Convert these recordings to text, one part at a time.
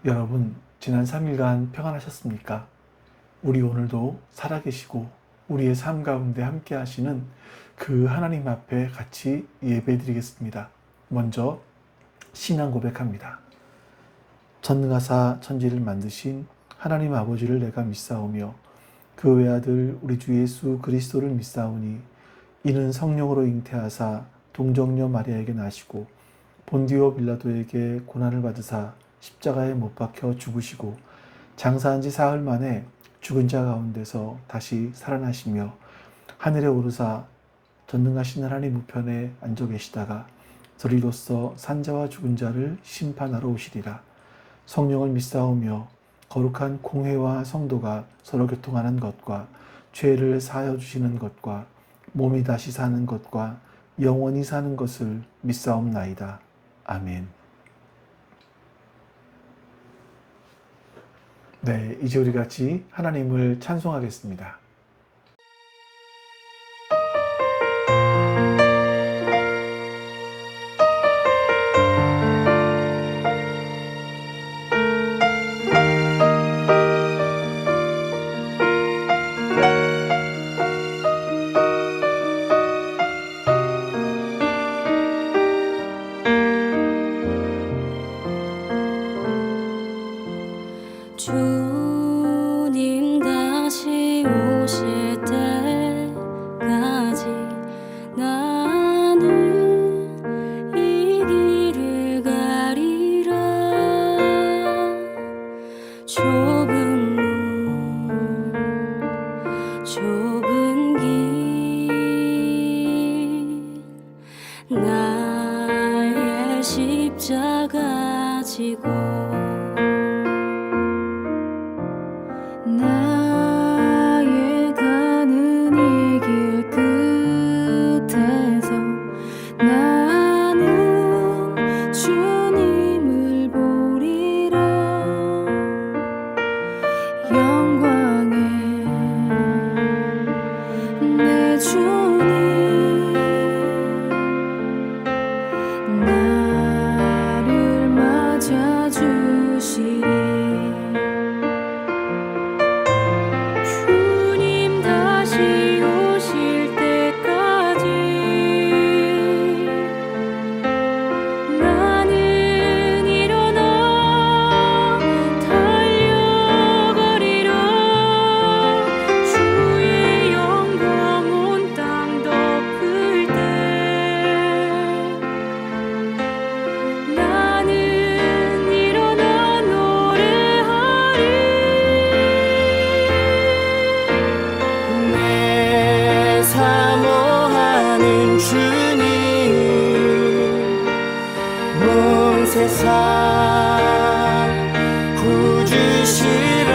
여러분, 지난 3일간 평안하셨습니까? 우리 오늘도 살아계시고 우리의 삶 가운데 함께 하시는 그 하나님 앞에 같이 예배드리겠습니다. 먼저 신앙 고백합니다. 전능하사 천지를 만드신 하나님 아버지를 내가 믿사오며 그 외아들 우리 주 예수 그리스도를 믿사오니 이는 성령으로 잉태하사 동정녀 마리아에게 나시고 본디오 빌라도에게 고난을 받으사 십자가에 못 박혀 죽으시고 장사한 지 사흘 만에 죽은 자 가운데서 다시 살아나시며 하늘에 오르사 전능하신 하나님 우편에 앉아 계시다가 저리로서 산자와 죽은 자를 심판하러 오시리라. 성령을 믿사오며 거룩한 공회와 성도가 서로 교통하는 것과 죄를 사하여 주시는 것과 몸이 다시 사는 것과 영원히 사는 것을 믿사옵나이다. 아멘. 네, 이제 우리 같이 하나님을 찬송하겠습니다. 주님 다시 오실 때까지 나는 이 길을 가리라. 좁은 문 좁은 길 나의 십자가 지고 나의 가는 이 길 끝에서 나는 주님을 보리라. 영광의 내 주님 나를 맞아주시리. 세상 구주시라.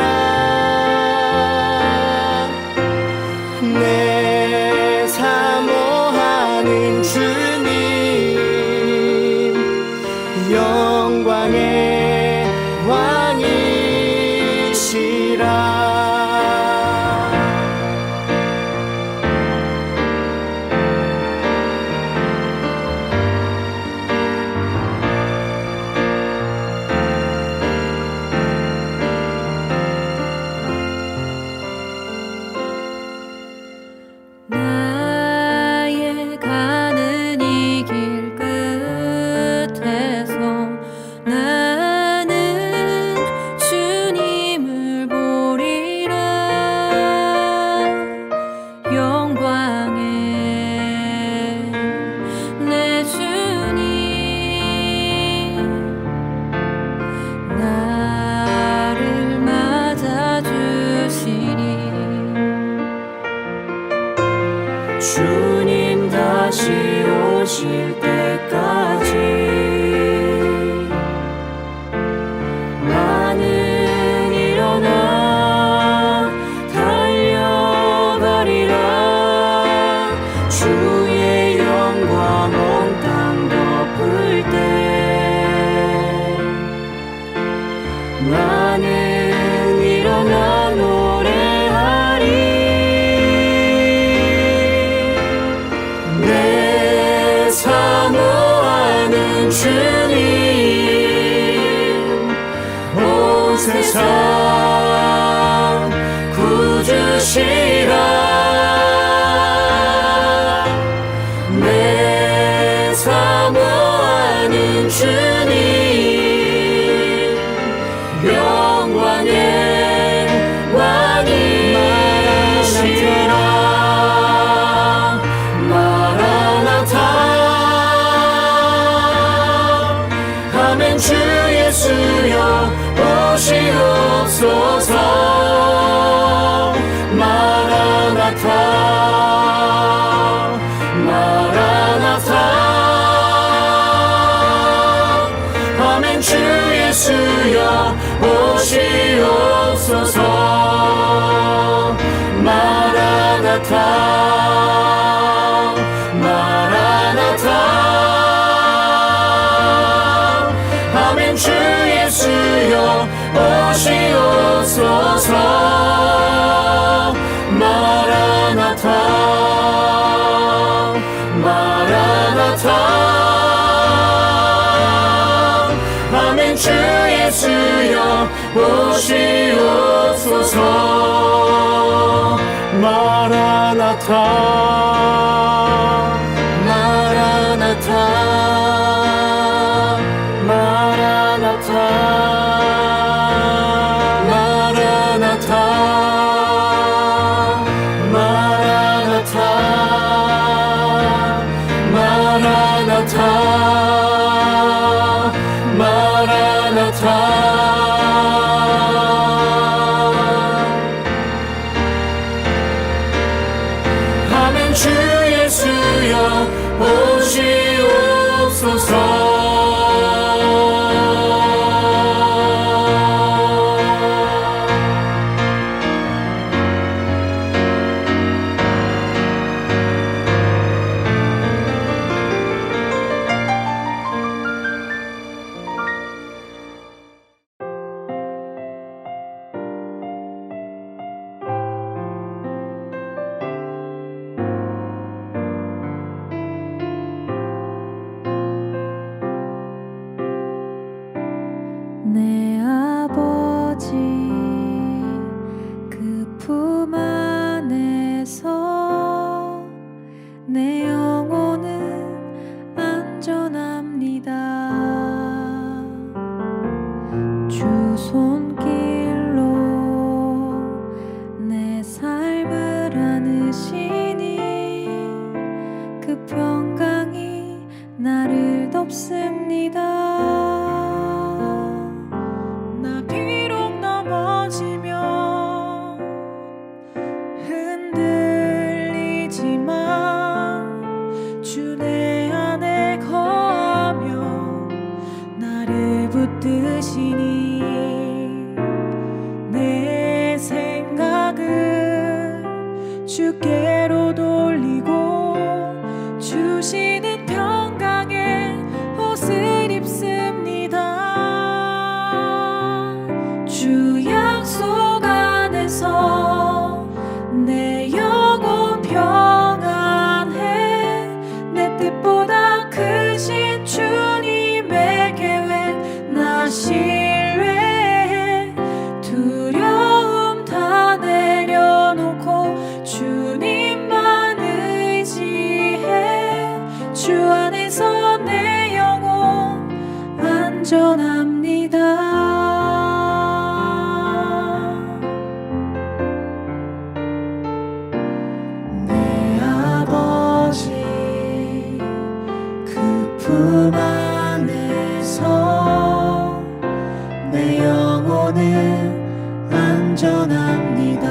내 사모하는 주님 영광의 왕이시라. 주님 다시 오실 때까지 나는 일어나 달려가리라. 주의 영광 온 땅 덮을 때 나는 일어나 노래하리. 내 삶은 주시라. 내 사모하는 주님 영광의 왕이시라. 마라나타 아멘. 주 예수여 오시옵소서. 마라나타 마라나타 아멘. 주 예수여 오시옵소서. 마라나타 마라나타 아멘. 주 예수여 오시옵소서. 마라나타 마라나타 아멘. 주 예수여 오시옵소서. 마라나타 마라나타 마라나타 마라나타 마라나타 마라나타 마라나타 아멘. 주 예수여 오시옵소서. 내 아버지 그 품 안에서 내 영혼은 안전합니다. 주 손길로 내 삶을 안으시니 그 평강이 나를 덮습니다. 붙드시니 내 생각을 주께로 돌리고 주시는 평강의 옷을 입습니다. 주 약속 안에서 내 영혼 평안해. 내 뜻보다 크신 주님의 계획 나 신뢰해. 두려움 다 내려놓고 주님만 의지해. 주 안에서 내 영혼 안전합니다. 내 아버지 그 품 안에서 내 영혼은 안전합니다.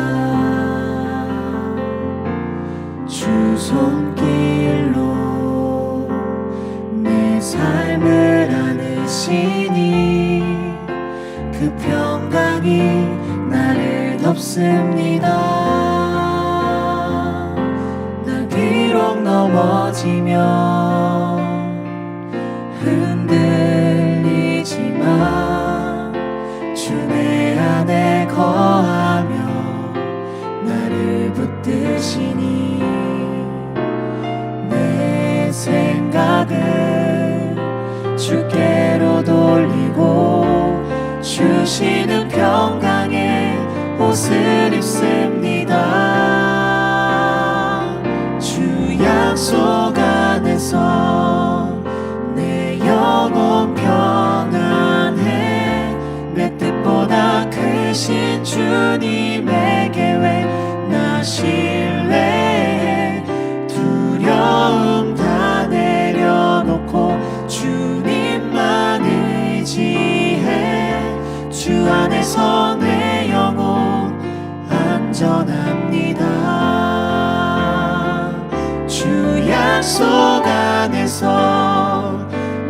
주 손길로 내 삶을 안으시니 그 평강이 나를 덮습니다. 난 비록 넘어지면 흔들리지만 주 내 안에 거하며 나를 붙드시니 내 생각을 주께로 돌리고 주시는 평강의 옷을 입습니다. 주 약속 안에서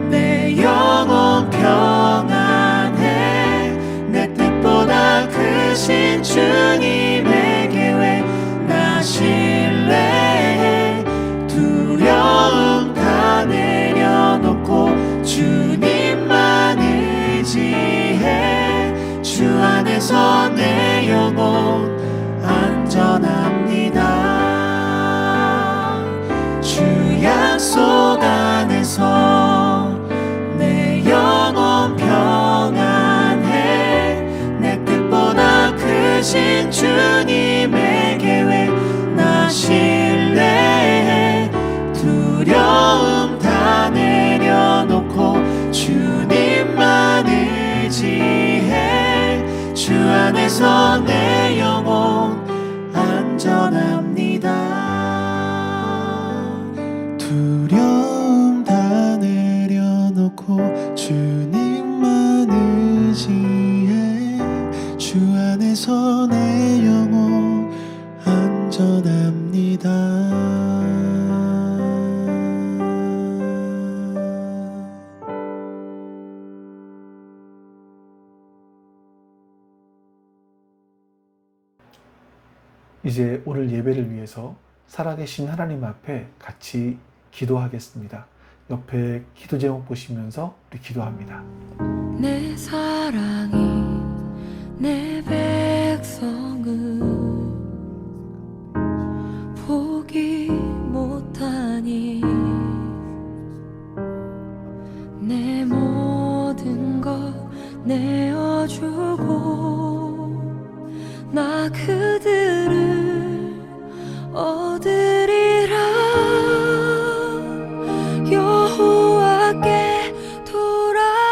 내 영혼 평안해. 내 뜻보다 크신 주님의 계획 나 신뢰해. 두려움 다 내려놓고 주님만 의지해. 주 안에서 내 영혼 안전합니다. 주 약속 안에서 내 영혼 평안해. 내 뜻보다 크신 주님의 계획 나 신뢰해. 두려움 다 내려놓고 주님만 의지해. 주 안에서 내 영혼 안전합니다. 두려움 다 내려놓고 주님만 의지해. 주 안에서 내 영혼 안전합니다. 이제 오늘 예배를 위해서 살아계신 하나님 앞에 같이 기도하겠습니다. 옆에 기도 제목 보시면서 우리 기도합니다. 내 사랑이 내 백성을 포기 못하니 내 모든 것 내어주고 나 그들을 얻으리라. 여호와께 돌아가자.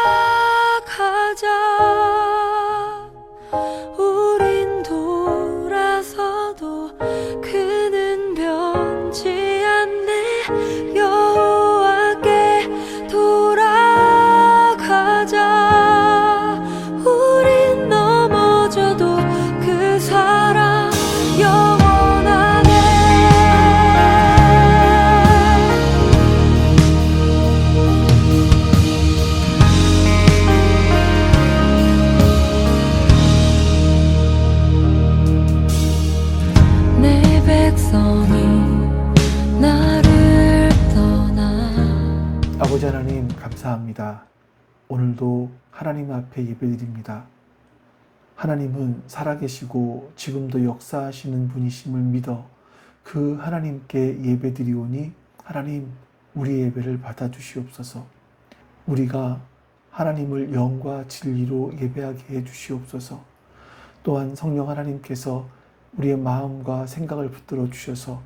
우린 돌아서도 그는 변치 않네. 여호와께 돌아가자. 우린 넘어져도 그 사랑 영원하네. 내 백성이 나를 떠나. 아버지 하나님 감사합니다. 오늘도 하나님 앞에 예배드립니다. 하나님은 살아계시고 지금도 역사하시는 분이심을 믿어 그 하나님께 예배드리오니 하나님 우리 예배를 받아주시옵소서. 우리가 하나님을 영과 진리로 예배하게 해주시옵소서. 또한 성령 하나님께서 우리의 마음과 생각을 붙들어 주셔서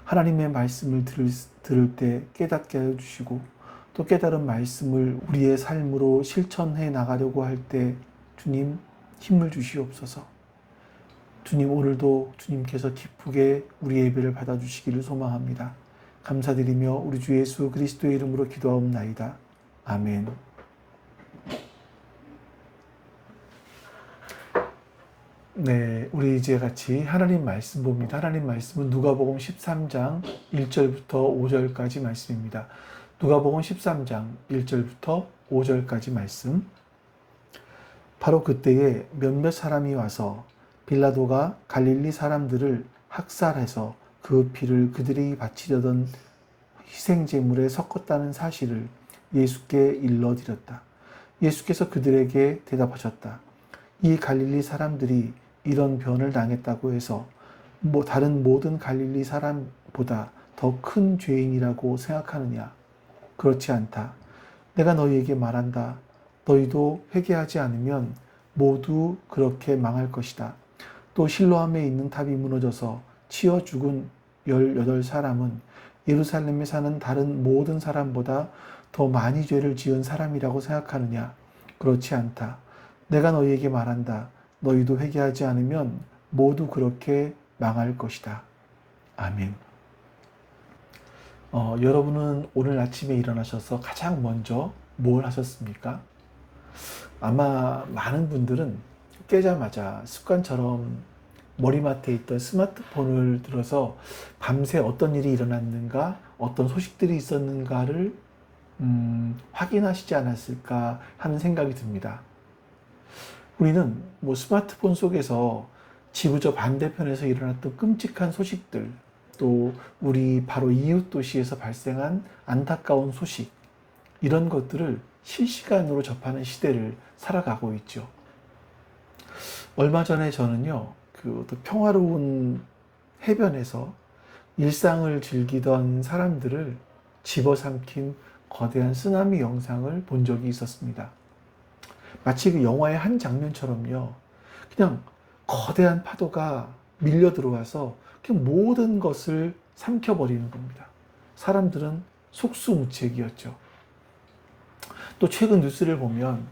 하나님의 말씀을 들을 때 깨닫게 해주시고 또 깨달은 말씀을 우리의 삶으로 실천해 나가려고 할 때 주님 힘을 주시옵소서. 주님 오늘도 주님께서 기쁘게 우리 예배를 받아주시기를 소망합니다. 감사드리며 우리 주 예수 그리스도의 이름으로 기도하옵나이다. 아멘. 네, 우리 이제 같이 하나님 말씀 봅니다. 하나님 말씀은 누가복음 13장 1절부터 5절까지 말씀입니다. 누가복음 13장 1절부터 5절까지 말씀. 바로 그때에 몇몇 사람이 와서 빌라도가 갈릴리 사람들을 학살해서 그 피를 그들이 바치려던 희생제물에 섞었다는 사실을 예수께 일러드렸다. 예수께서 그들에게 대답하셨다. 이 갈릴리 사람들이 이런 변을 당했다고 해서 다른 모든 갈릴리 사람보다 더 큰 죄인이라고 생각하느냐? 그렇지 않다. 내가 너희에게 말한다. 너희도 회개하지 않으면 모두 그렇게 망할 것이다. 또 실로암에 있는 탑이 무너져서 치여 죽은 18사람은 예루살렘에 사는 다른 모든 사람보다 더 많이 죄를 지은 사람이라고 생각하느냐? 그렇지 않다. 내가 너희에게 말한다. 너희도 회개하지 않으면 모두 그렇게 망할 것이다. 아멘. 여러분은 오늘 아침에 일어나셔서 가장 먼저 뭘 하셨습니까? 아마 많은 분들은 깨자마자 습관처럼 머리맡에 있던 스마트폰을 들어서 밤새 어떤 일이 일어났는가, 어떤 소식들이 있었는가를 확인하시지 않았을까 하는 생각이 듭니다. 우리는 뭐 스마트폰 속에서 지구 저 반대편에서 일어났던 끔찍한 소식들, 또 우리 바로 이웃 도시에서 발생한 안타까운 소식, 이런 것들을 실시간으로 접하는 시대를 살아가고 있죠. 얼마 전에 저는요, 그 평화로운 해변에서 일상을 즐기던 사람들을 집어삼킨 거대한 쓰나미 영상을 본 적이 있었습니다. 마치 그 영화의 한 장면처럼요, 그냥 거대한 파도가 밀려 들어와서 그냥 모든 것을 삼켜버리는 겁니다. 사람들은 속수무책이었죠. 또 최근 뉴스를 보면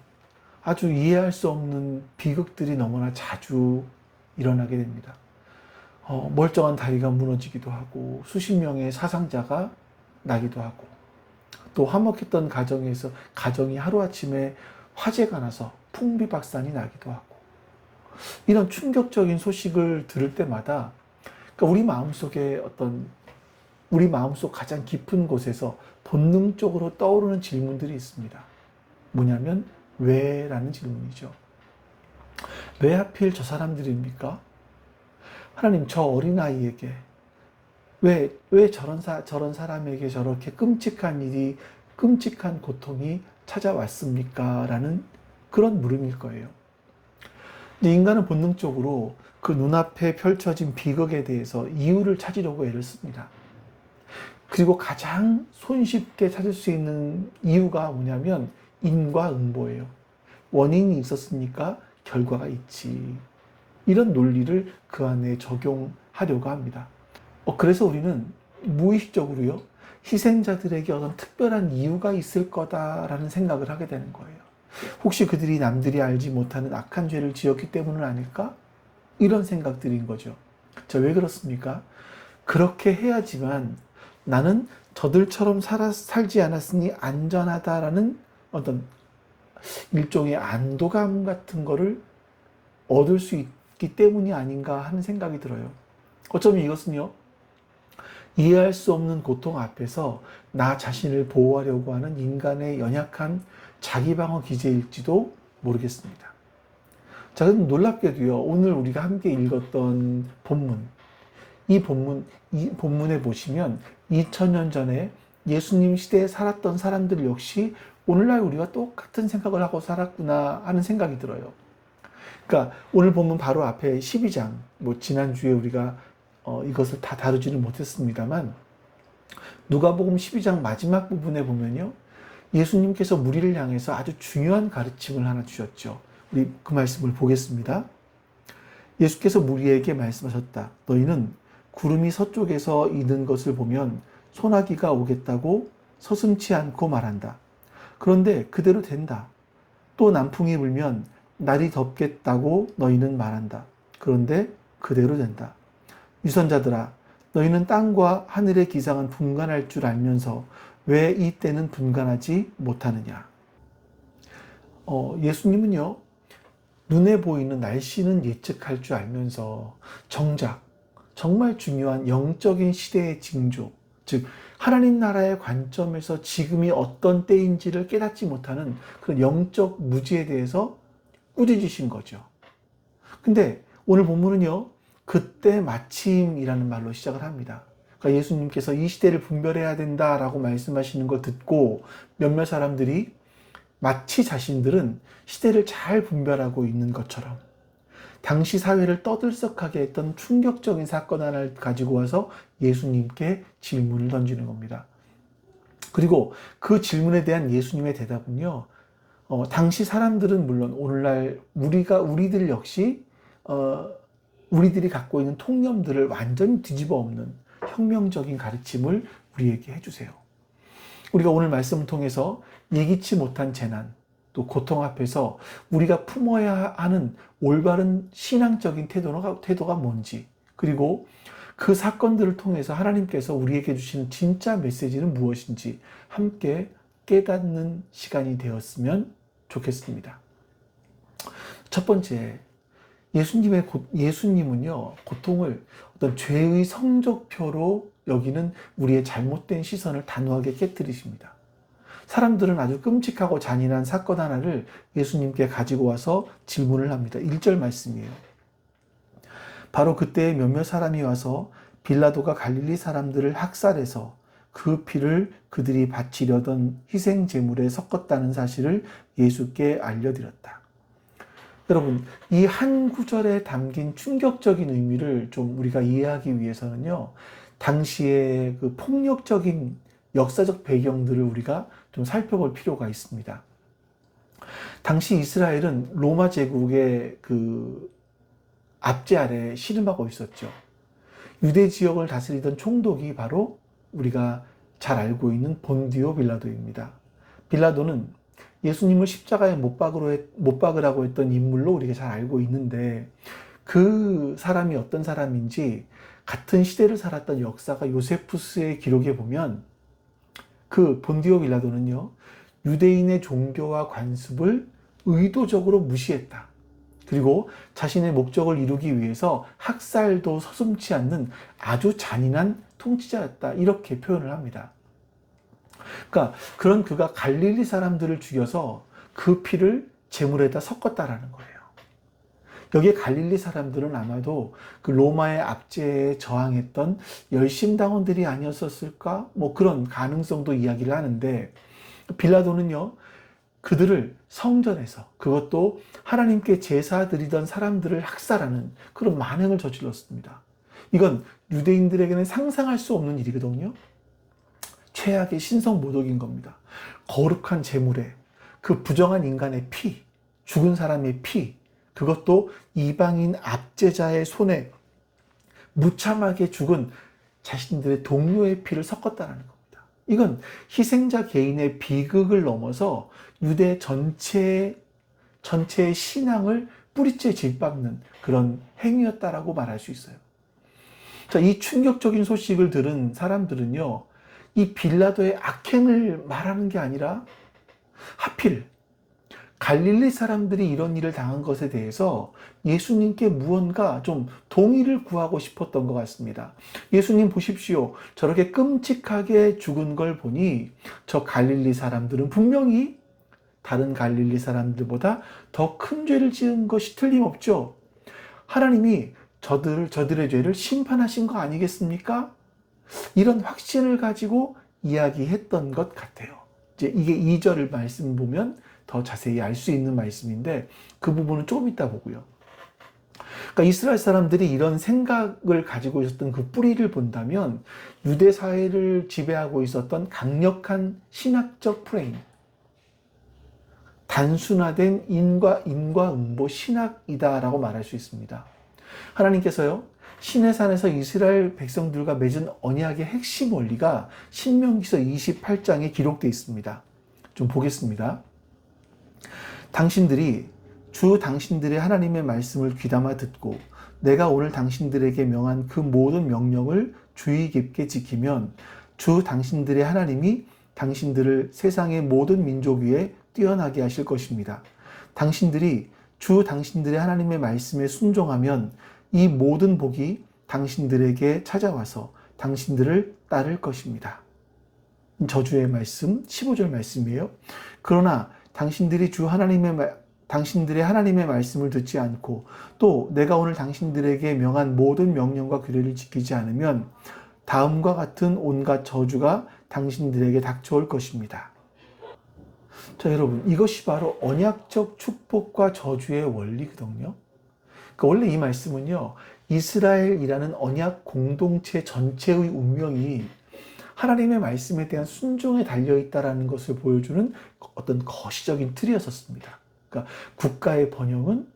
아주 이해할 수 없는 비극들이 너무나 자주 일어나게 됩니다. 멀쩡한 다리가 무너지기도 하고 수십 명의 사상자가 나기도 하고, 또 화목했던 가정에서 가정이 하루아침에 화재가 나서 풍비박산이 나기도 하고, 이런 충격적인 소식을 들을 때마다 그러니까 우리 마음속 가장 깊은 곳에서 본능적으로 떠오르는 질문들이 있습니다. 뭐냐면 왜? 라는 질문이죠. 왜 하필 저 사람들입니까? 하나님, 저 어린아이에게 왜 저런 사람에게 저렇게 끔찍한 일이, 끔찍한 고통이 찾아왔습니까? 라는 그런 물음일 거예요. 인간은 본능적으로 그 눈앞에 펼쳐진 비극에 대해서 이유를 찾으려고 애를 씁니다. 그리고 가장 손쉽게 찾을 수 있는 이유가 뭐냐면 인과응보예요. 원인이 있었으니까 결과가 있지. 이런 논리를 그 안에 적용하려고 합니다. 그래서 우리는 무의식적으로요, 희생자들에게 어떤 특별한 이유가 있을 거다라는 생각을 하게 되는 거예요. 혹시 그들이 남들이 알지 못하는 악한 죄를 지었기 때문은 아닐까? 이런 생각들인 거죠. 자, 왜 그렇습니까? 그렇게 해야지만 나는 저들처럼 살지 않았으니 안전하다라는 어떤 일종의 안도감 같은 거를 얻을 수 있기 때문이 아닌가 하는 생각이 들어요. 어쩌면 이것은요, 이해할 수 없는 고통 앞에서 나 자신을 보호하려고 하는 인간의 연약한 자기방어 기제일지도 모르겠습니다. 자, 그럼 놀랍게도요, 오늘 우리가 함께 읽었던 본문, 이 본문에 보시면 2000년 전에 예수님 시대에 살았던 사람들 역시 오늘날 우리와 똑같은 생각을 하고 살았구나 하는 생각이 들어요. 그러니까 오늘 본문 바로 앞에 12장, 지난주에 우리가 이것을 다 다루지는 못했습니다만, 누가복음 12장 마지막 부분에 보면요, 예수님께서 무리를 향해서 아주 중요한 가르침을 하나 주셨죠. 우리 그 말씀을 보겠습니다. 예수께서 무리에게 말씀하셨다. 너희는 구름이 서쪽에서 이는 것을 보면 소나기가 오겠다고 서슴지 않고 말한다. 그런데 그대로 된다. 또 남풍이 불면 날이 덥겠다고 너희는 말한다. 그런데 그대로 된다. 유선자들아, 너희는 땅과 하늘의 기상은 분간할 줄 알면서 왜 이 때는 분간하지 못하느냐. 예수님은요, 눈에 보이는 날씨는 예측할 줄 알면서 정작 정말 중요한 영적인 시대의 징조, 즉 하나님 나라의 관점에서 지금이 어떤 때인지를 깨닫지 못하는 그런 영적 무지에 대해서 꾸짖으신 거죠. 근데 오늘 본문은요, 그때 마침이라는 말로 시작을 합니다. 그러니까 예수님께서 이 시대를 분별해야 된다라고 말씀하시는 걸 듣고 몇몇 사람들이 마치 자신들은 시대를 잘 분별하고 있는 것처럼 당시 사회를 떠들썩하게 했던 충격적인 사건 하나를 가지고 와서 예수님께 질문을 던지는 겁니다. 그리고 그 질문에 대한 예수님의 대답은요, 당시 사람들은 물론 오늘날 우리들 역시 우리들이 갖고 있는 통념들을 완전히 뒤집어 엎는 혁명적인 가르침을 우리에게 해주세요. 우리가 오늘 말씀을 통해서 예기치 못한 재난, 또 고통 앞에서 우리가 품어야 하는 올바른 신앙적인 태도가 뭔지, 그리고 그 사건들을 통해서 하나님께서 우리에게 주시는 진짜 메시지는 무엇인지 함께 깨닫는 시간이 되었으면 좋겠습니다. 첫 번째, 예수님은요, 고통을 어떤 죄의 성적표로 여기는 우리의 잘못된 시선을 단호하게 깨뜨리십니다. 사람들은 아주 끔찍하고 잔인한 사건 하나를 예수님께 가지고 와서 질문을 합니다. 1절 말씀이에요. 바로 그때 몇몇 사람이 와서 빌라도가 갈릴리 사람들을 학살해서 그 피를 그들이 바치려던 희생 제물에 섞었다는 사실을 예수께 알려드렸다. 여러분, 이 한 구절에 담긴 충격적인 의미를 좀 우리가 이해하기 위해서는요, 당시의 그 폭력적인 역사적 배경들을 우리가 좀 살펴볼 필요가 있습니다. 당시 이스라엘은 로마 제국의 그 압제 아래 신음하고 있었죠. 유대 지역을 다스리던 총독이 바로 우리가 잘 알고 있는 본디오 빌라도입니다. 빌라도는 예수님을 십자가에 못 박으라고 했던 인물로 우리가 잘 알고 있는데, 그 사람이 어떤 사람인지 같은 시대를 살았던 역사가 요세푸스의 기록에 보면, 그 본디오 빌라도는요, 유대인의 종교와 관습을 의도적으로 무시했다. 그리고 자신의 목적을 이루기 위해서 학살도 서슴지 않는 아주 잔인한 통치자였다. 이렇게 표현을 합니다. 그러니까 그런 그가 갈릴리 사람들을 죽여서 그 피를 제물에다 섞었다라는 거예요. 여기에 갈릴리 사람들은 아마도 그 로마의 압제에 저항했던 열심당원들이 아니었었을까? 뭐 그런 가능성도 이야기를 하는데, 빌라도는요, 그들을 성전에서, 그것도 하나님께 제사 드리던 사람들을 학살하는 그런 만행을 저질렀습니다. 이건 유대인들에게는 상상할 수 없는 일이거든요. 최악의 신성 모독인 겁니다. 거룩한 제물에 그 부정한 인간의 피, 죽은 사람의 피, 그것도 이방인 압제자의 손에 무참하게 죽은 자신들의 동료의 피를 섞었다는 겁니다. 이건 희생자 개인의 비극을 넘어서 유대 전체의 신앙을 뿌리째 짓밟는 그런 행위였다라고 말할 수 있어요. 자, 이 충격적인 소식을 들은 사람들은요, 이 빌라도의 악행을 말하는 게 아니라 하필 갈릴리 사람들이 이런 일을 당한 것에 대해서 예수님께 무언가 좀 동의를 구하고 싶었던 것 같습니다. 예수님 보십시오. 저렇게 끔찍하게 죽은 걸 보니 저 갈릴리 사람들은 분명히 다른 갈릴리 사람들보다 더 큰 죄를 지은 것이 틀림없죠. 하나님이 저들의 죄를 심판하신 거 아니겠습니까? 이런 확신을 가지고 이야기했던 것 같아요. 이제 이게 2절 말씀 보면 더 자세히 알 수 있는 말씀인데, 그 부분은 조금 이따 보고요. 그러니까 이스라엘 사람들이 이런 생각을 가지고 있었던 그 뿌리를 본다면, 유대 사회를 지배하고 있었던 강력한 신학적 프레임, 단순화된 인과응보 신학이다라고 말할 수 있습니다. 하나님께서요, 시내산에서 이스라엘 백성들과 맺은 언약의 핵심 원리가 신명기서 28장에 기록되어 있습니다. 좀 보겠습니다. 당신들이 주 당신들의 하나님의 말씀을 귀담아 듣고 내가 오늘 당신들에게 명한 그 모든 명령을 주의 깊게 지키면 주 당신들의 하나님이 당신들을 세상의 모든 민족 위에 뛰어나게 하실 것입니다. 당신들이 주 당신들의 하나님의 말씀에 순종하면 이 모든 복이 당신들에게 찾아와서 당신들을 따를 것입니다. 저주의 말씀, 15절 말씀이에요. 그러나 당신들이 당신들의 하나님의 말씀을 듣지 않고 또 내가 오늘 당신들에게 명한 모든 명령과 규례를 지키지 않으면 다음과 같은 온갖 저주가 당신들에게 닥쳐올 것입니다. 자, 여러분, 이것이 바로 언약적 축복과 저주의 원리거든요. 그러니까 원래 이 말씀은요, 이스라엘이라는 언약 공동체 전체의 운명이 하나님의 말씀에 대한 순종에 달려있다는 것을 보여주는 어떤 거시적인 틀이었었습니다. 그러니까 국가의 번영은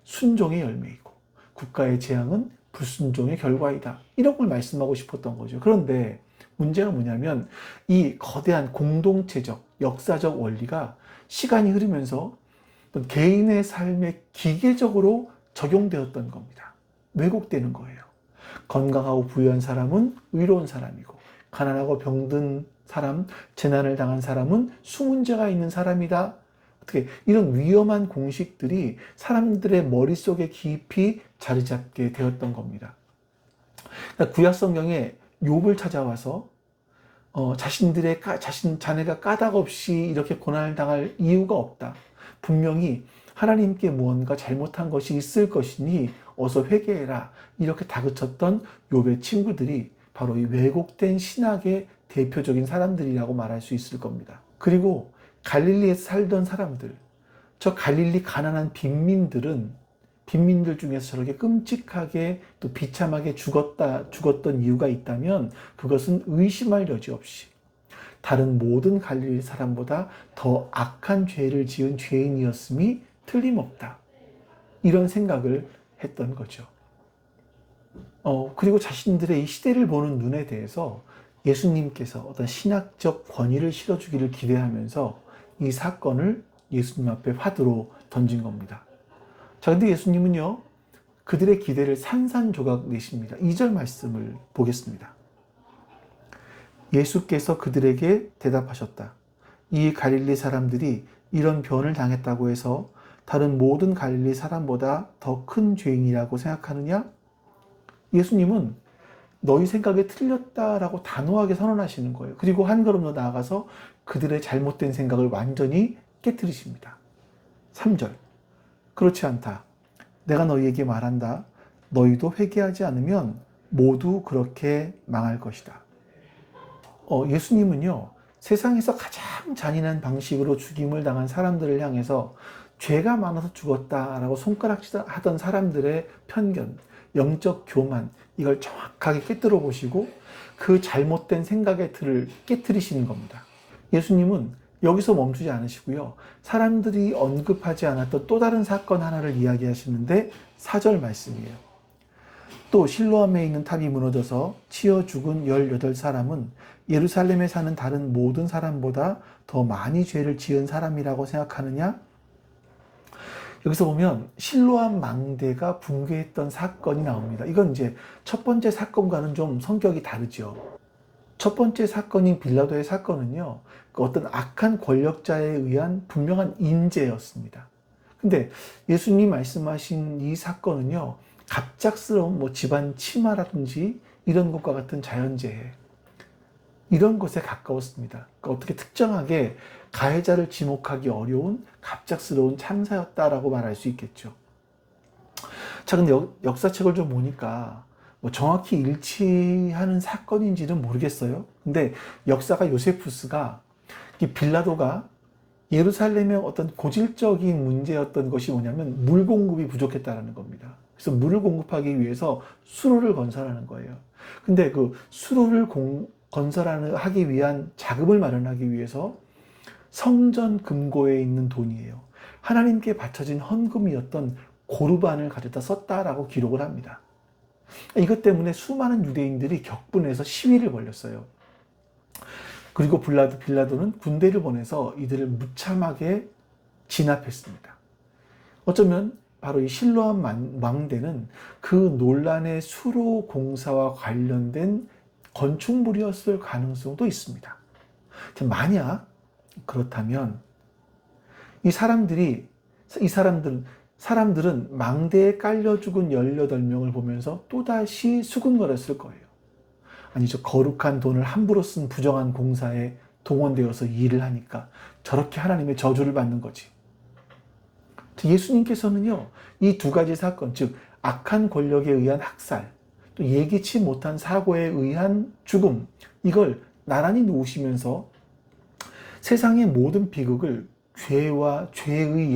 순종의 열매이고 국가의 재앙은 불순종의 결과이다. 이런 걸 말씀하고 싶었던 거죠. 그런데 문제가 뭐냐면 이 거대한 공동체적, 역사적 원리가 시간이 흐르면서 어떤 개인의 삶에 기계적으로 적용되었던 겁니다. 왜곡되는 거예요. 건강하고 부유한 사람은 의로운 사람이고 가난하고 병든 사람, 재난을 당한 사람은 수문제가 있는 사람이다. 어떻게 이런 위험한 공식들이 사람들의 머릿속에 깊이 자리 잡게 되었던 겁니다. 그러니까 구약 성경에 욥을 찾아와서 자네가 까닭 없이 이렇게 고난을 당할 이유가 없다. 분명히 하나님께 무언가 잘못한 것이 있을 것이니 어서 회개해라. 이렇게 다그쳤던 욥의 친구들이 바로 이 왜곡된 신학의 대표적인 사람들이라고 말할 수 있을 겁니다. 그리고 갈릴리에서 살던 사람들, 저 갈릴리 가난한 빈민들 중에서 저렇게 끔찍하게 또 비참하게 죽었던 이유가 있다면 그것은 의심할 여지 없이 다른 모든 갈릴리 사람보다 더 악한 죄를 지은 죄인이었음이 틀림없다. 이런 생각을 했던 거죠. 그리고 자신들의 이 시대를 보는 눈에 대해서 예수님께서 어떤 신학적 권위를 실어주기를 기대하면서 이 사건을 예수님 앞에 화두로 던진 겁니다. 자, 근데 예수님은요, 그들의 기대를 산산조각 내십니다. 2절 말씀을 보겠습니다. 예수께서 그들에게 대답하셨다. 이 갈릴리 사람들이 이런 변을 당했다고 해서 다른 모든 갈릴리 사람보다 더 큰 죄인이라고 생각하느냐? 예수님은 너희 생각에 틀렸다라고 단호하게 선언하시는 거예요. 그리고 한 걸음 더 나아가서 그들의 잘못된 생각을 완전히 깨트리십니다. 3절. 그렇지 않다. 내가 너희에게 말한다. 너희도 회개하지 않으면 모두 그렇게 망할 것이다. 예수님은요, 세상에서 가장 잔인한 방식으로 죽임을 당한 사람들을 향해서 죄가 많아서 죽었다라고 손가락질하던 사람들의 편견, 영적 교만, 이걸 정확하게 깨뜨려 보시고 그 잘못된 생각의 틀을 깨뜨리시는 겁니다. 예수님은 여기서 멈추지 않으시고요. 사람들이 언급하지 않았던 또 다른 사건 하나를 이야기하시는데 4절 말씀이에요. 또 실로암에 있는 탑이 무너져서 치여 죽은 18사람은 예루살렘에 사는 다른 모든 사람보다 더 많이 죄를 지은 사람이라고 생각하느냐? 여기서 보면 실로암 망대가 붕괴했던 사건이 나옵니다. 이건 이제 첫 번째 사건과는 좀 성격이 다르죠. 첫 번째 사건인 빌라도의 사건은요, 어떤 악한 권력자에 의한 분명한 인재였습니다. 근데 예수님이 말씀하신 이 사건은요, 갑작스러운 집안 침하라든지 이런 것과 같은 자연재해, 이런 것에 가까웠습니다. 그러니까 어떻게 특정하게 가해자를 지목하기 어려운 갑작스러운 참사였다라고 말할 수 있겠죠. 자, 근데 역사책을 좀 보니까 정확히 일치하는 사건인지는 모르겠어요. 근데 역사가 요세푸스가 이 빌라도가 예루살렘의 어떤 고질적인 문제였던 것이 뭐냐면 물 공급이 부족했다는 겁니다. 그래서 물을 공급하기 위해서 수로를 건설하는 거예요. 근데 그 수로를 건설하기 위한 자금을 마련하기 위해서 성전 금고에 있는 돈이에요. 하나님께 바쳐진 헌금이었던 고르반을 가져다 썼다라고 기록을 합니다. 이것 때문에 수많은 유대인들이 격분해서 시위를 벌였어요. 그리고 빌라도는 군대를 보내서 이들을 무참하게 진압했습니다. 어쩌면 바로 이 실로암 망대는 그 논란의 수로 공사와 관련된 건축물이었을 가능성도 있습니다. 만약 그렇다면 사람들은 망대에 깔려 죽은 18명을 보면서 또다시 수군거렸을 거예요. 아니, 저 거룩한 돈을 함부로 쓴 부정한 공사에 동원되어서 일을 하니까 저렇게 하나님의 저주를 받는 거지. 예수님께서는요, 이 두 가지 사건, 즉 악한 권력에 의한 학살, 또 예기치 못한 사고에 의한 죽음, 이걸 나란히 놓으시면서 세상의 모든 비극을 죄와 죄의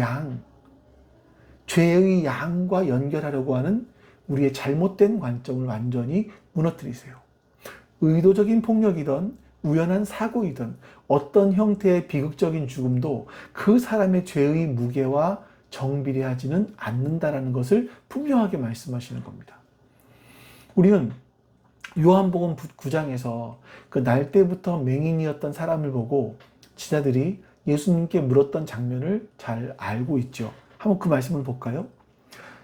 양과 연결하려고 하는 우리의 잘못된 관점을 완전히 무너뜨리세요. 의도적인 폭력이든 우연한 사고이든 어떤 형태의 비극적인 죽음도 그 사람의 죄의 무게와 정비례하지는 않는다라는 것을 분명하게 말씀하시는 겁니다. 우리는 요한복음 9장에서 그 날 때부터 맹인이었던 사람을 보고 제자들이 예수님께 물었던 장면을 잘 알고 있죠. 한번 그 말씀을 볼까요?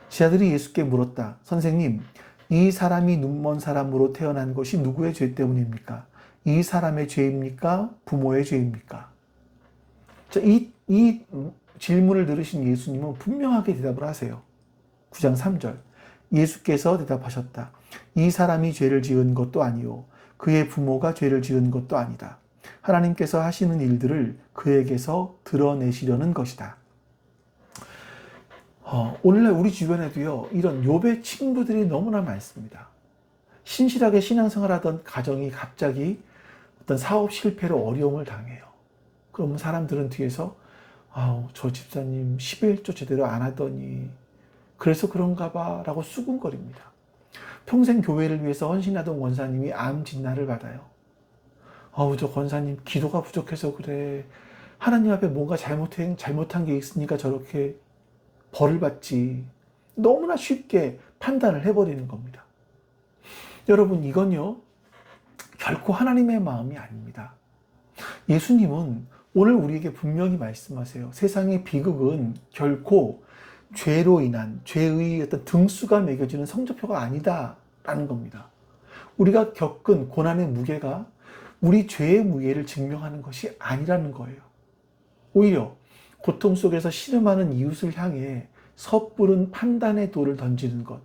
제자들이 예수께 물었다. 선생님, 이 사람이 눈먼 사람으로 태어난 것이 누구의 죄 때문입니까? 이 사람의 죄입니까? 부모의 죄입니까? 자, 이 질문을 들으신 예수님은 분명하게 대답을 하세요. 9장 3절. 예수께서 대답하셨다. 이 사람이 죄를 지은 것도 아니요 그의 부모가 죄를 지은 것도 아니다. 하나님께서 하시는 일들을 그에게서 드러내시려는 것이다. 오늘날 우리 주변에도요, 이런 욥의 친구들이 너무나 많습니다. 신실하게 신앙생활하던 가정이 갑자기 어떤 사업 실패로 어려움을 당해요. 그러면 사람들은 뒤에서 저 집사님 11조 제대로 안 하더니 그래서 그런가 봐 라고 수군거립니다. 평생 교회를 위해서 헌신하던 원사님이 암 진단을 받아요. 저 권사님 기도가 부족해서 그래. 하나님 앞에 뭔가 잘못한 게 있으니까 저렇게 벌을 받지. 너무나 쉽게 판단을 해버리는 겁니다. 여러분, 이건요, 결코 하나님의 마음이 아닙니다. 예수님은 오늘 우리에게 분명히 말씀하세요. 세상의 비극은 결코 죄로 인한 죄의 어떤 등수가 매겨지는 성적표가 아니다라는 겁니다. 우리가 겪은 고난의 무게가 우리 죄의 무게를 증명하는 것이 아니라는 거예요. 오히려 고통 속에서 신음하는 이웃을 향해 섣부른 판단의 돌을 던지는 것,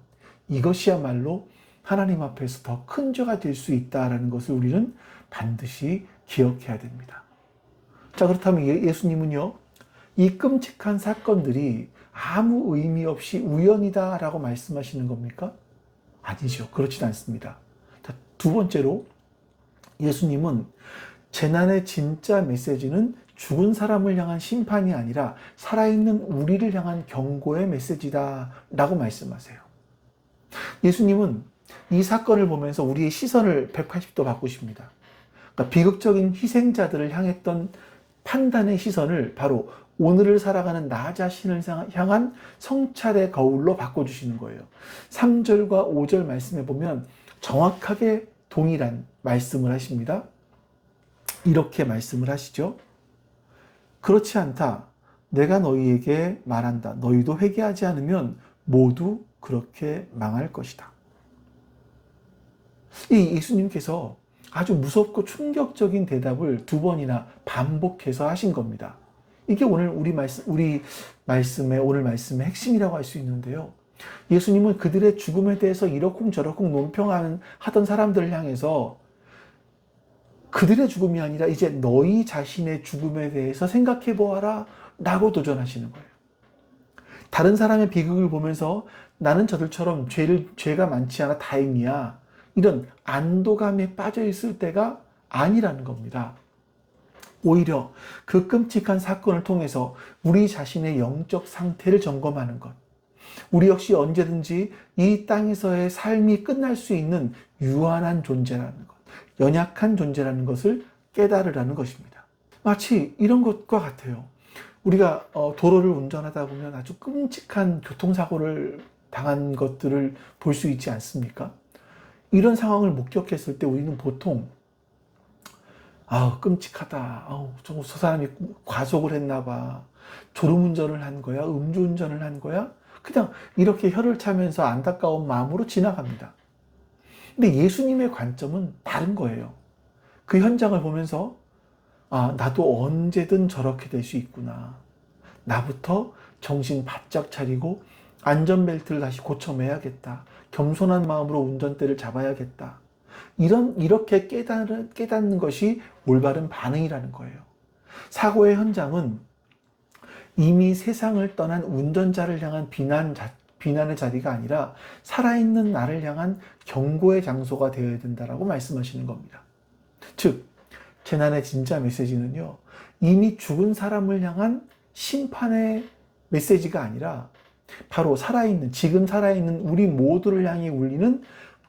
이것이야말로 하나님 앞에서 더 큰 죄가 될 수 있다는 것을 우리는 반드시 기억해야 됩니다. 자, 그렇다면 예수님은요, 이 끔찍한 사건들이 아무 의미 없이 우연이다라고 말씀하시는 겁니까? 아니죠. 그렇진 않습니다. 자, 두 번째로 예수님은 재난의 진짜 메시지는 죽은 사람을 향한 심판이 아니라 살아있는 우리를 향한 경고의 메시지다 라고 말씀하세요. 예수님은 이 사건을 보면서 우리의 시선을 180도 바꾸십니다. 그러니까 비극적인 희생자들을 향했던 판단의 시선을 바로 오늘을 살아가는 나 자신을 향한 성찰의 거울로 바꿔주시는 거예요. 3절과 5절 말씀에 보면 정확하게 동일한 말씀을 하십니다. 이렇게 말씀을 하시죠. 그렇지 않다. 내가 너희에게 말한다. 너희도 회개하지 않으면 모두 그렇게 망할 것이다. 이 예수님께서 아주 무섭고 충격적인 대답을 두 번이나 반복해서 하신 겁니다. 이게 오늘 오늘 말씀의 핵심이라고 할 수 있는데요. 예수님은 그들의 죽음에 대해서 이러쿵저러쿵 논평하던 사람들을 향해서 그들의 죽음이 아니라 이제 너희 자신의 죽음에 대해서 생각해 보아라 라고 도전하시는 거예요. 다른 사람의 비극을 보면서 나는 저들처럼 죄가 많지 않아 다행이야, 이런 안도감에 빠져 있을 때가 아니라는 겁니다. 오히려 그 끔찍한 사건을 통해서 우리 자신의 영적 상태를 점검하는 것, 우리 역시 언제든지 이 땅에서의 삶이 끝날 수 있는 유한한 존재라는 것, 연약한 존재라는 것을 깨달으라는 것입니다. 마치 이런 것과 같아요. 우리가 도로를 운전하다 보면 아주 끔찍한 교통사고를 당한 것들을 볼 수 있지 않습니까? 이런 상황을 목격했을 때 우리는 보통 끔찍하다. 저 사람이 과속을 했나 봐. 졸음운전을 한 거야? 음주운전을 한 거야? 그냥 이렇게 혀를 차면서 안타까운 마음으로 지나갑니다. 근데 예수님의 관점은 다른 거예요. 그 현장을 보면서 나도 언제든 저렇게 될 수 있구나. 나부터 정신 바짝 차리고 안전벨트를 다시 고쳐매야겠다. 겸손한 마음으로 운전대를 잡아야겠다. 이렇게 깨닫는 것이 올바른 반응이라는 거예요. 사고의 현장은 이미 세상을 떠난 운전자를 향한 비난의 자리가 아니라 살아있는 나를 향한 경고의 장소가 되어야 된다라고 말씀하시는 겁니다. 즉, 재난의 진짜 메시지는요, 이미 죽은 사람을 향한 심판의 메시지가 아니라 바로 지금 살아있는 우리 모두를 향해 울리는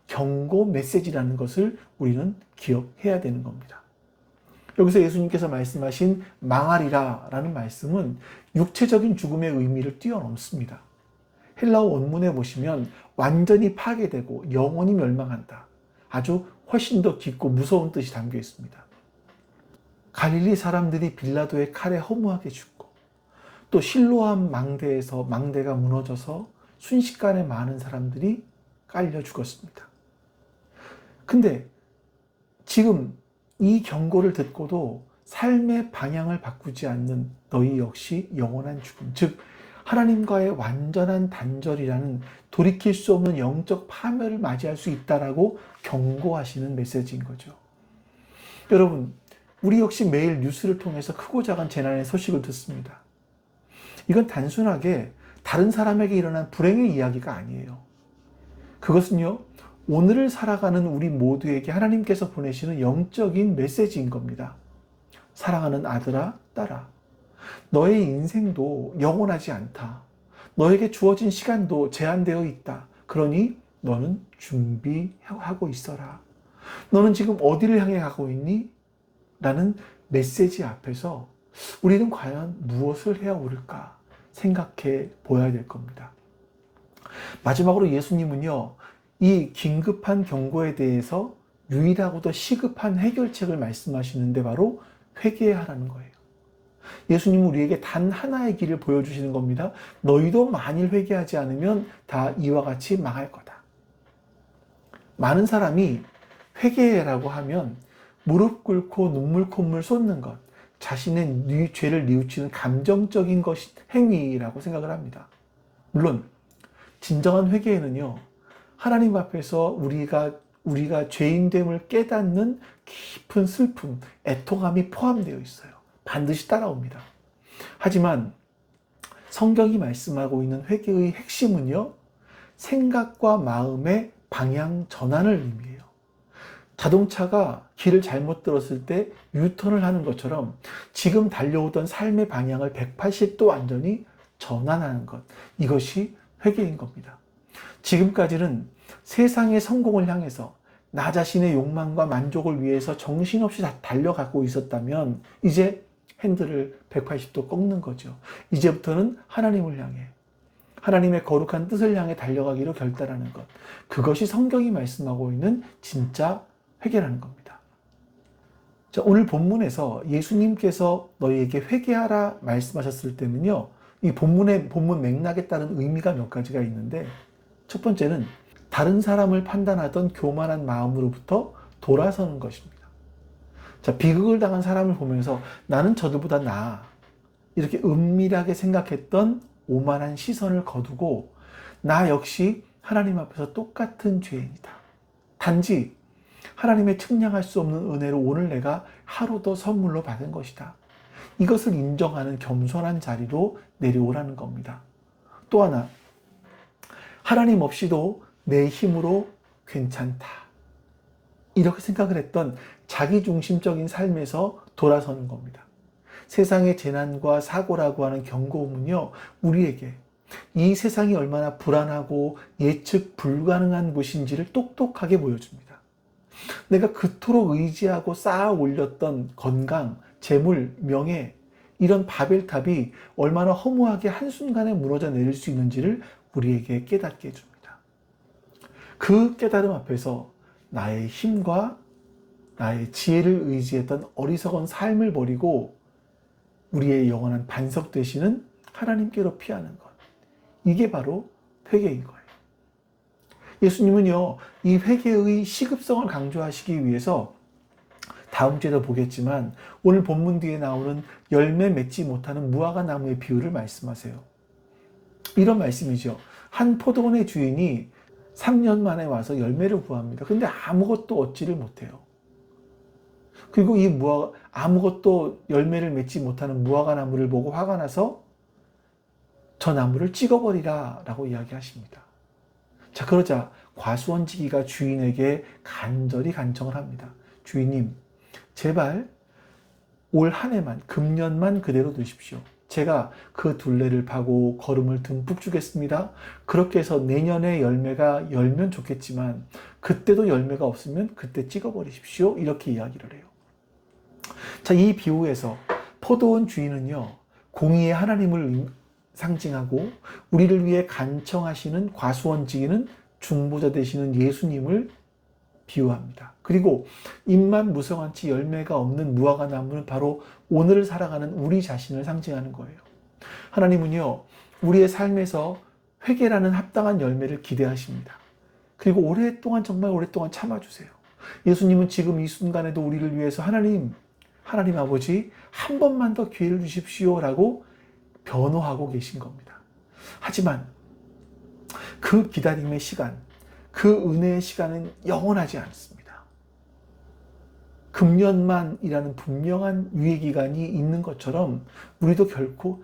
경고 메시지라는 것을 우리는 기억해야 되는 겁니다. 여기서 예수님께서 말씀하신 망하리라 라는 말씀은 육체적인 죽음의 의미를 뛰어넘습니다. 헬라어 원문에 보시면 완전히 파괴되고 영원히 멸망한다. 아주 훨씬 더 깊고 무서운 뜻이 담겨 있습니다. 갈릴리 사람들이 빌라도의 칼에 허무하게 죽고 또 실로암 망대에서 망대가 무너져서 순식간에 많은 사람들이 깔려 죽었습니다. 근데 지금 이 경고를 듣고도 삶의 방향을 바꾸지 않는 너희 역시 영원한 죽음, 즉 하나님과의 완전한 단절이라는 돌이킬 수 없는 영적 파멸을 맞이할 수 있다라고 경고하시는 메시지인 거죠. 여러분, 우리 역시 매일 뉴스를 통해서 크고 작은 재난의 소식을 듣습니다. 이건 단순하게 다른 사람에게 일어난 불행의 이야기가 아니에요. 그것은요, 오늘을 살아가는 우리 모두에게 하나님께서 보내시는 영적인 메시지인 겁니다. 사랑하는 아들아, 딸아, 너의 인생도 영원하지 않다. 너에게 주어진 시간도 제한되어 있다. 그러니 너는 준비하고 있어라. 너는 지금 어디를 향해 가고 있니? 라는 메시지 앞에서 우리는 과연 무엇을 해야 옳을까 생각해 보아야 될 겁니다. 마지막으로 예수님은요, 이 긴급한 경고에 대해서 유일하고도 시급한 해결책을 말씀하시는데 바로 회개하라는 거예요. 예수님은 우리에게 단 하나의 길을 보여주시는 겁니다. 너희도 만일 회개하지 않으면 다 이와 같이 망할 거다. 많은 사람이 회개라고 하면 무릎 꿇고 눈물 콧물 쏟는 것, 자신의 죄를 뉘우치는 감정적인 행위라고 생각을 합니다. 물론 진정한 회개에는요, 하나님 앞에서 우리가 죄인됨을 깨닫는 깊은 슬픔, 애통함이 포함되어 있어요. 반드시 따라옵니다. 하지만 성경이 말씀하고 있는 회개의 핵심은요, 생각과 마음의 방향 전환을 의미해요. 자동차가 길을 잘못 들었을 때 유턴을 하는 것처럼 지금 달려오던 삶의 방향을 180도 완전히 전환하는 것, 이것이 회개인 겁니다. 지금까지는 세상의 성공을 향해서 나 자신의 욕망과 만족을 위해서 정신없이 달려가고 있었다면 이제 핸들을 180도 꺾는 거죠. 이제부터는 하나님을 향해, 하나님의 거룩한 뜻을 향해 달려가기로 결단하는 것, 그것이 성경이 말씀하고 있는 진짜 회개라는 겁니다. 자, 오늘 본문에서 예수님께서 너희에게 회개하라 말씀하셨을 때는요, 이 본문 맥락에 따른 의미가 몇 가지가 있는데, 첫 번째는 다른 사람을 판단하던 교만한 마음으로부터 돌아서는 것입니다. 자, 비극을 당한 사람을 보면서 나는 저들보다 나아, 이렇게 은밀하게 생각했던 오만한 시선을 거두고 나 역시 하나님 앞에서 똑같은 죄인이다. 단지 하나님의 측량할 수 없는 은혜로 오늘 내가 하루 더 선물로 받은 것이다. 이것을 인정하는 겸손한 자리로 내려오라는 겁니다. 또 하나, 하나님 없이도 내 힘으로 괜찮다. 이렇게 생각을 했던 자기중심적인 삶에서 돌아서는 겁니다. 세상의 재난과 사고라고 하는 경고음은요, 우리에게 이 세상이 얼마나 불안하고 예측 불가능한 곳인지를 똑똑하게 보여줍니다. 내가 그토록 의지하고 쌓아 올렸던 건강, 재물, 명예, 이런 바벨탑이 얼마나 허무하게 한순간에 무너져 내릴 수 있는지를 우리에게 깨닫게 해줍니다. 그 깨달음 앞에서 나의 힘과 나의 지혜를 의지했던 어리석은 삶을 버리고 우리의 영원한 반석 되시는 하나님께로 피하는 것. 이게 바로 회개인 거예요. 예수님은요, 이 회개의 시급성을 강조하시기 위해서 다음 주에도 보겠지만 오늘 본문 뒤에 나오는 열매 맺지 못하는 무화과 나무의 비유를 말씀하세요. 이런 말씀이죠. 한 포도원의 주인이 3년 만에 와서 열매를 구합니다. 근데 아무것도 얻지를 못해요. 그리고 아무것도 열매를 맺지 못하는 무화과 나무를 보고 화가 나서 저 나무를 찍어버리라 라고 이야기하십니다. 자, 그러자 과수원지기가 주인에게 간절히 간청을 합니다. 주인님, 제발 올 한 해만, 금년만 그대로 두십시오. 제가 그 둘레를 파고 거름을 듬뿍 주겠습니다. 그렇게 해서 내년에 열매가 열면 좋겠지만 그때도 열매가 없으면 그때 찍어버리십시오. 이렇게 이야기를 해요. 자, 이 비유에서 포도원 주인은요, 공의의 하나님을 상징하고 우리를 위해 간청하시는 과수원지기는 중보자 되시는 예수님을 비유합니다. 그리고 잎만 무성한 채 열매가 없는 무화과 나무는 바로 오늘을 살아가는 우리 자신을 상징하는 거예요. 하나님은요, 우리의 삶에서 회개라는 합당한 열매를 기대하십니다. 그리고 오랫동안, 정말 오랫동안 참아주세요. 예수님은 지금 이 순간에도 우리를 위해서 하나님, 하나님 아버지 한 번만 더 기회를 주십시오라고 변호하고 계신 겁니다. 하지만 그 기다림의 시간, 그 은혜의 시간은 영원하지 않습니다. 금년만이라는 분명한 유예기간이 있는 것처럼 우리도 결코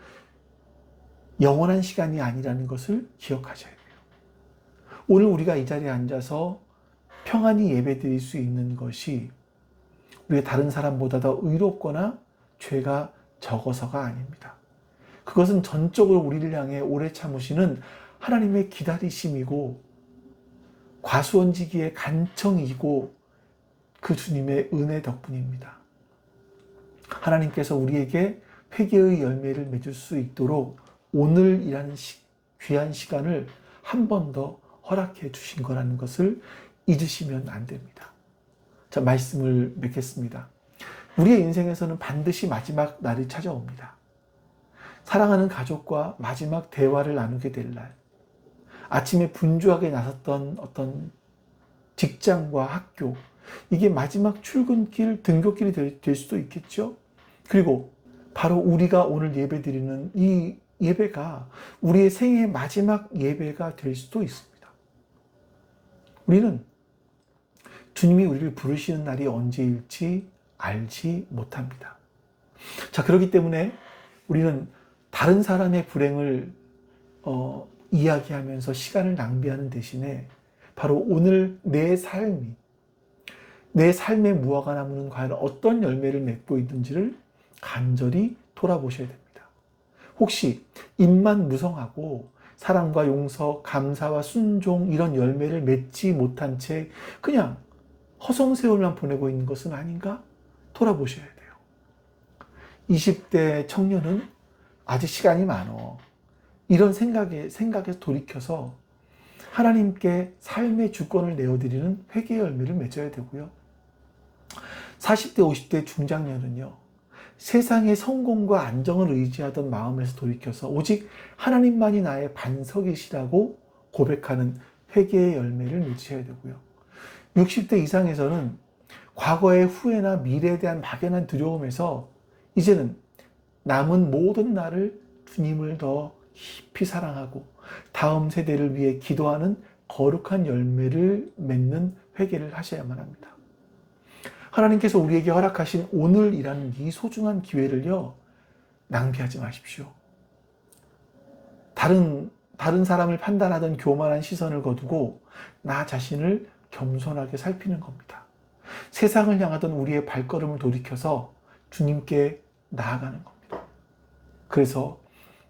영원한 시간이 아니라는 것을 기억하셔야 돼요. 오늘 우리가 이 자리에 앉아서 평안히 예배드릴 수 있는 것이 우리가 다른 사람보다 더 의롭거나 죄가 적어서가 아닙니다. 그것은 전적으로 우리를 향해 오래 참으시는 하나님의 기다리심이고 과수원지기의 간청이고 그 주님의 은혜 덕분입니다. 하나님께서 우리에게 회개의 열매를 맺을 수 있도록 오늘이라는 귀한 시간을 한 번 더 허락해 주신 거라는 것을 잊으시면 안 됩니다. 자, 말씀을 맺겠습니다. 우리의 인생에서는 반드시 마지막 날이 찾아옵니다. 사랑하는 가족과 마지막 대화를 나누게 될 날, 아침에 분주하게 나섰던 어떤 직장과 학교, 이게 마지막 출근길, 등굣길이 될 수도 있겠죠. 그리고 바로 우리가 오늘 예배드리는 이 예배가 우리의 생애의 마지막 예배가 될 수도 있습니다. 우리는 주님이 우리를 부르시는 날이 언제일지 알지 못합니다. 자, 그렇기 때문에 우리는 다른 사람의 불행을 이야기하면서 시간을 낭비하는 대신에 바로 오늘 내 삶의 무화과 나무는 과연 어떤 열매를 맺고 있는지를 간절히 돌아보셔야 됩니다. 혹시 입만 무성하고 사랑과 용서, 감사와 순종 이런 열매를 맺지 못한 채 그냥 허송세월만 보내고 있는 것은 아닌가 돌아보셔야 돼요. 20대 청년은 아직 시간이 많어. 이런 생각에서 돌이켜서 하나님께 삶의 주권을 내어드리는 회개의 열매를 맺어야 되고요. 40대, 50대 중장년은요, 세상의 성공과 안정을 의지하던 마음에서 돌이켜서 오직 하나님만이 나의 반석이시라고 고백하는 회개의 열매를 맺으셔야 되고요. 60대 이상에서는 과거의 후회나 미래에 대한 막연한 두려움에서 이제는 남은 모든 날을 주님을 더 깊이 사랑하고 다음 세대를 위해 기도하는 거룩한 열매를 맺는 회개를 하셔야만 합니다. 하나님께서 우리에게 허락하신 오늘이라는 이 소중한 기회를요, 낭비하지 마십시오. 다른 사람을 판단하던 교만한 시선을 거두고 나 자신을 겸손하게 살피는 겁니다. 세상을 향하던 우리의 발걸음을 돌이켜서 주님께 나아가는 겁니다. 그래서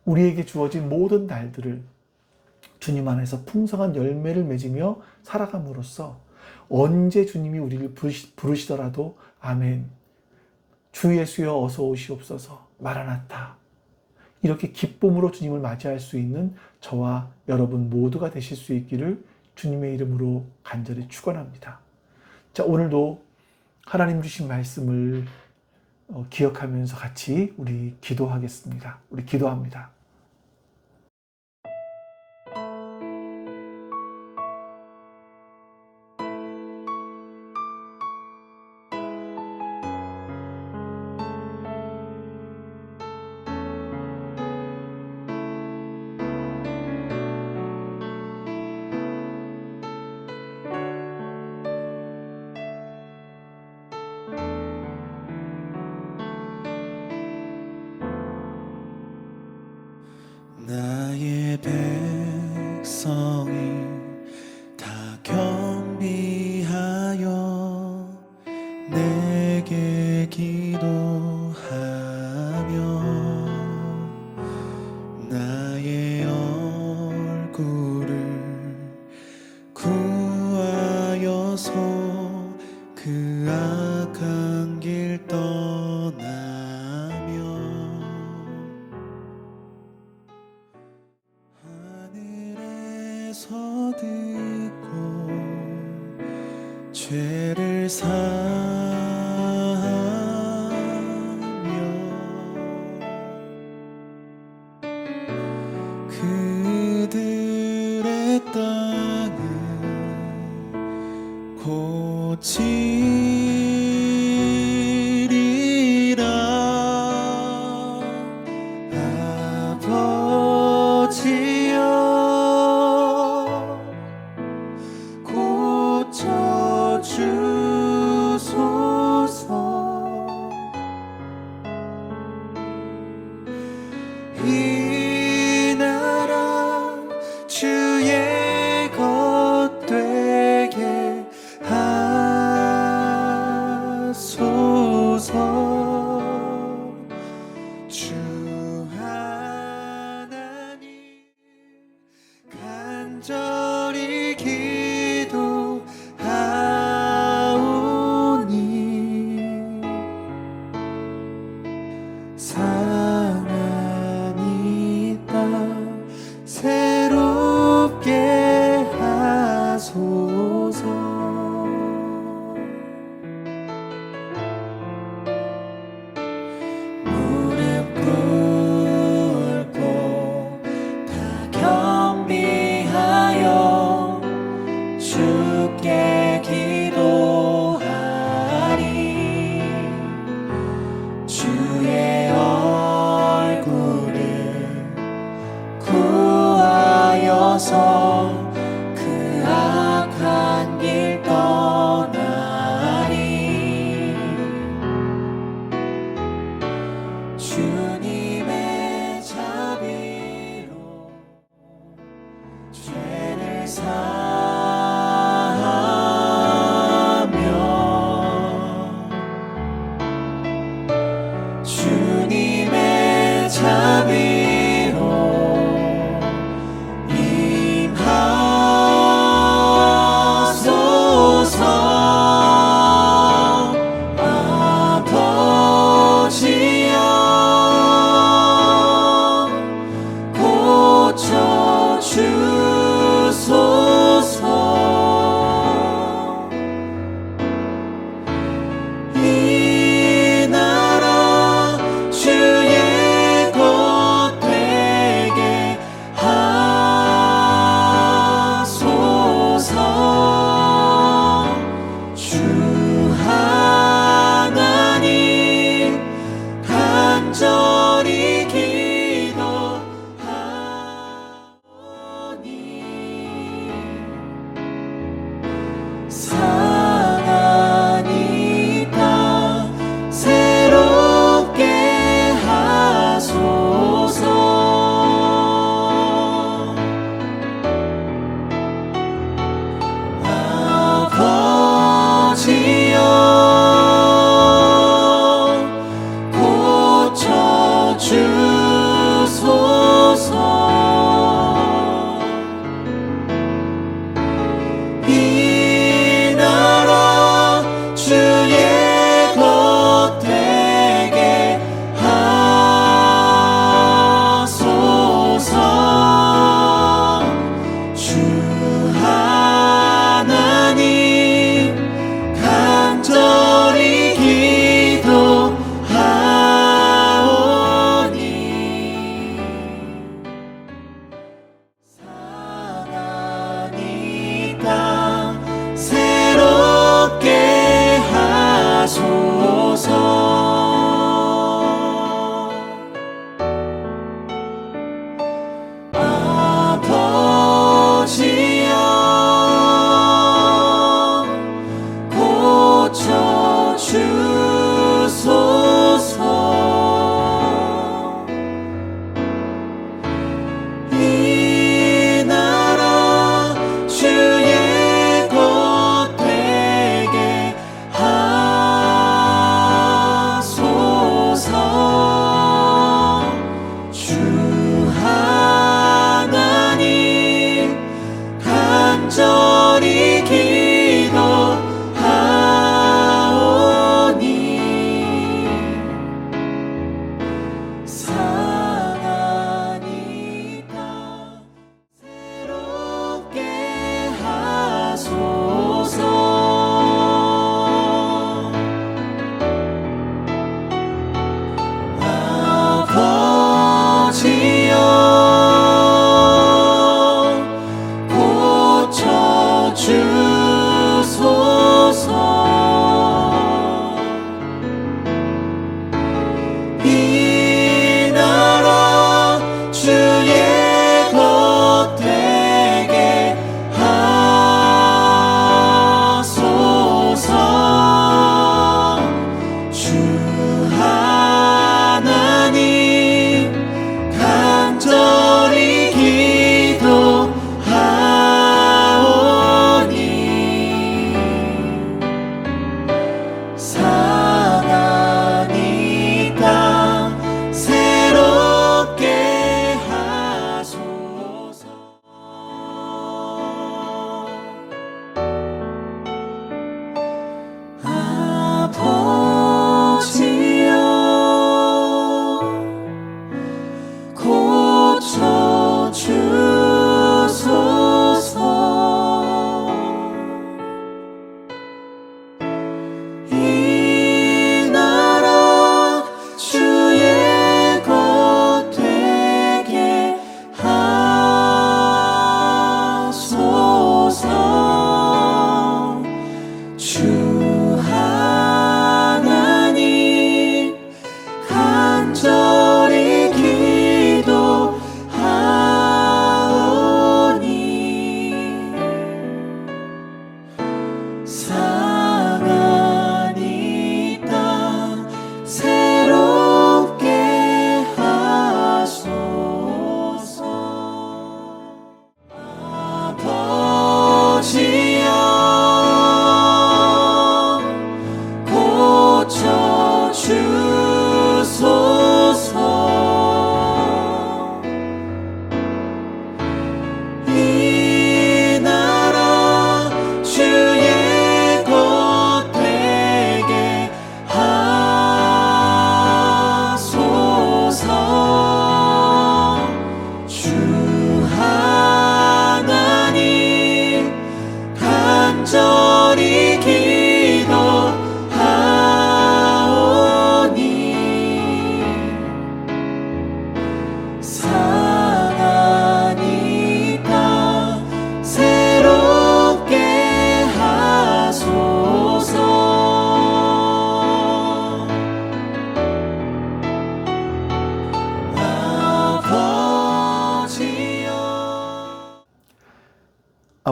우리에게 주어진 모든 날들을 주님 안에서 풍성한 열매를 맺으며 살아감으로써 언제 주님이 우리를 부르시더라도 아멘, 주 예수여 어서 오시옵소서, 마라나타, 이렇게 기쁨으로 주님을 맞이할 수 있는 저와 여러분 모두가 되실 수 있기를 주님의 이름으로 간절히 축원합니다. 자, 오늘도 하나님 주신 말씀을 기억하면서 같이 우리 기도하겠습니다. 우리 기도합니다. 나의 백성이 다 경비하여 내게 기도하며 나의 얼굴을 구하여서 그 악한 길 떠나며 하늘에서 듣고 죄를 사하며 그들의 땅을 고치리라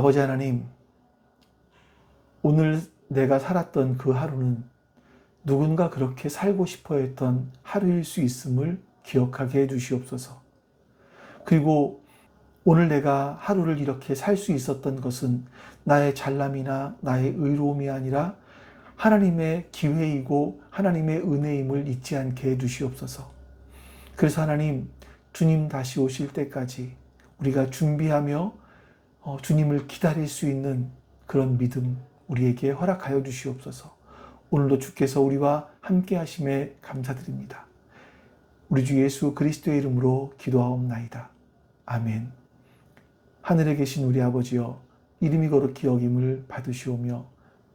아버지 하나님, 오늘 내가 살았던 그 하루는 누군가 그렇게 살고 싶어 했던 하루일 수 있음을 기억하게 해주시옵소서. 그리고 오늘 내가 하루를 이렇게 살 수 있었던 것은 나의 잘남이나 나의 의로움이 아니라 하나님의 기회이고 하나님의 은혜임을 잊지 않게 해주시옵소서. 그래서 하나님, 주님 다시 오실 때까지 우리가 준비하며 주님을 기다릴 수 있는 그런 믿음 우리에게 허락하여 주시옵소서. 오늘도 주께서 우리와 함께 하심에 감사드립니다. 우리 주 예수 그리스도의 이름으로 기도하옵나이다. 아멘. 하늘에 계신 우리 아버지여, 이름이 거룩히 여김을 받으시오며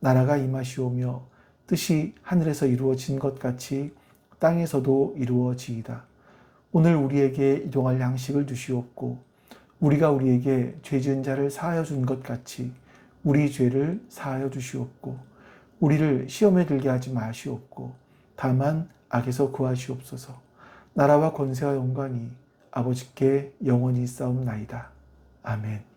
나라가 임하시오며 뜻이 하늘에서 이루어진 것 같이 땅에서도 이루어지이다. 오늘 우리에게 일용할 양식을 주시옵고 우리가 우리에게 죄 지은 자를 사하여 준 것 같이 우리 죄를 사하여 주시옵고 우리를 시험에 들게 하지 마시옵고 다만 악에서 구하시옵소서. 나라와 권세와 영광이 아버지께 영원히 있사옵나이다. 아멘.